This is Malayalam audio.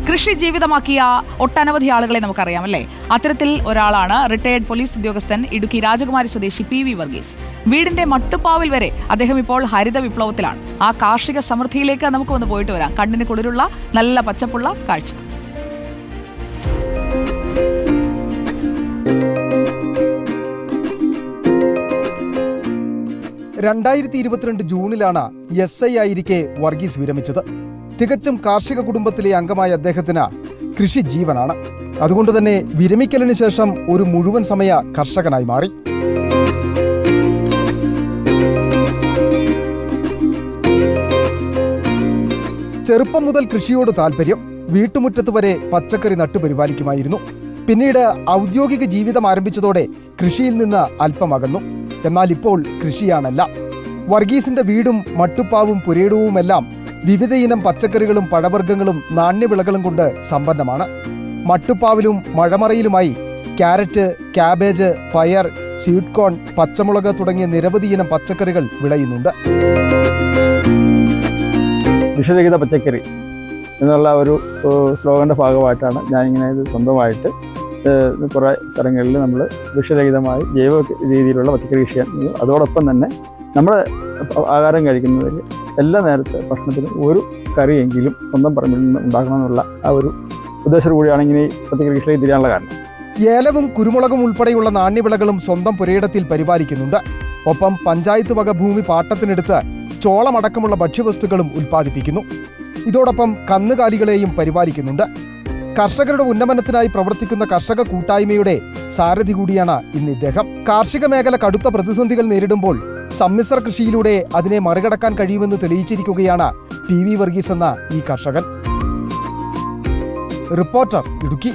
കൃഷി ജീവിതമാക്കിയ ഒട്ടനവധി ആളുകളെ നമുക്കറിയാം അല്ലേ? അത്തരത്തിൽ ഒരാളാണ് റിട്ടയേർഡ് പോലീസ് ഉദ്യോഗസ്ഥൻ ഇടുക്കി രാജകുമാരി സ്വദേശി PV വർഗീസ്. വീടിന്റെ മട്ടുപ്പാവിൽ വരെ അദ്ദേഹം ഇപ്പോൾ ഹരിത വിപ്ലവത്തിലാണ്. ആ കാർഷിക സമൃദ്ധിയിലേക്ക് നമുക്ക് ഒന്ന് പോയിട്ട് വരാം. കണ്ണിന് കുളിരുള്ള നല്ല പച്ചപ്പുള്ള കാഴ്ച. ജൂണിലാണ് SI ആയിരിക്കെ വർഗീസ് വിരമിച്ചത്. തികച്ചും കാർഷിക കുടുംബത്തിലെ അംഗമായ അദ്ദേഹത്തിന് കൃഷി ജീവനാണ്. അതുകൊണ്ട് തന്നെ വിരമിക്കലിന് ശേഷം ഒരു മുഴുവൻ സമയ കർഷകനായി മാറി. ചെറുപ്പം മുതൽ കൃഷിയോട് താല്പര്യം. വീട്ടുമുറ്റത്ത് വരെ പച്ചക്കറി നട്ടുപരിപാലിക്കുമായിരുന്നു. പിന്നീട് ഔദ്യോഗിക ജീവിതം ആരംഭിച്ചതോടെ കൃഷിയിൽ നിന്ന് അല്പം അകന്നു. എന്നാൽ ഇപ്പോൾ കൃഷിയാണല്ല. വർഗീസിന്റെ വീടും മട്ടുപ്പാവും പുരയിടവുമെല്ലാം വിവിധയിനം പച്ചക്കറികളും പഴവർഗ്ഗങ്ങളും നാണ്യവിളകളും കൊണ്ട് സമ്പന്നമാണ്. മട്ടുപ്പാവിലും മഴമറയിലുമായി ക്യാരറ്റ്, ക്യാബേജ്, പയർ, സ്വീറ്റ് കോൺ, പച്ചമുളക് തുടങ്ങിയ നിരവധി ഇനം പച്ചക്കറികൾ വിളയുന്നുണ്ട്. വിഷരഹിത പച്ചക്കറി എന്നുള്ള ഒരു സ്ലോഗന്റെ ഭാഗമായിട്ടാണ് ഞാനിങ്ങനെ ഇത് സ്വന്തമായിട്ട് കുറേ സ്ഥലങ്ങളിൽ നമ്മൾ വിഷരഹിതമായി ജൈവ രീതിയിലുള്ള പച്ചക്കറി കൃഷി ചെയ്യുന്നത്. അതോടൊപ്പം തന്നെ നമ്മൾ ആഹാരം കഴിക്കുന്നതിൽ എല്ലാ നേരത്തെ ഭക്ഷണത്തിനും ഒരു കറിയെങ്കിലും സ്വന്തം പറമ്പിൽ നിന്ന് ഉണ്ടാക്കണമെന്നുള്ള ആ ഒരു ഉദ്ദേശത്തോടു കൂടിയാണ് ഇങ്ങനെ ഈ പച്ചക്കറി കൃഷിയിലേക്ക് തിരിയാനുള്ള കാരണം. ഏലവും കുരുമുളകും ഉൾപ്പെടെയുള്ള നാണ്യവിളകളും സ്വന്തം പുരയിടത്തിൽ പരിപാലിക്കുന്നുണ്ട്. ഒപ്പം പഞ്ചായത്ത് വക ഭൂമി പാട്ടത്തിനെടുത്ത് ചോളമടക്കമുള്ള ഭക്ഷ്യവസ്തുക്കളും ഉൽപ്പാദിപ്പിക്കുന്നു. ഇതോടൊപ്പം കന്നുകാലികളെയും പരിപാലിക്കുന്നുണ്ട്. കർഷകരുടെ ഉന്നമനത്തിനായി പ്രവർത്തിക്കുന്ന കർഷക കൂട്ടായ്മയുടെ സാരഥി കൂടിയാണ് ഇന്ന് ഇദ്ദേഹം. കാർഷിക മേഖല കടുത്ത പ്രതിസന്ധികൾ നേരിടുമ്പോൾ സമ്മിശ്ര കൃഷിയിലൂടെ അതിനെ മറികടക്കാൻ കഴിയുമെന്ന് തെളിയിച്ചിരിക്കുകയാണ് PV വർഗീസ് എന്ന ഈ കർഷകൻ. റിപ്പോർട്ടർ, ഇടുക്കി.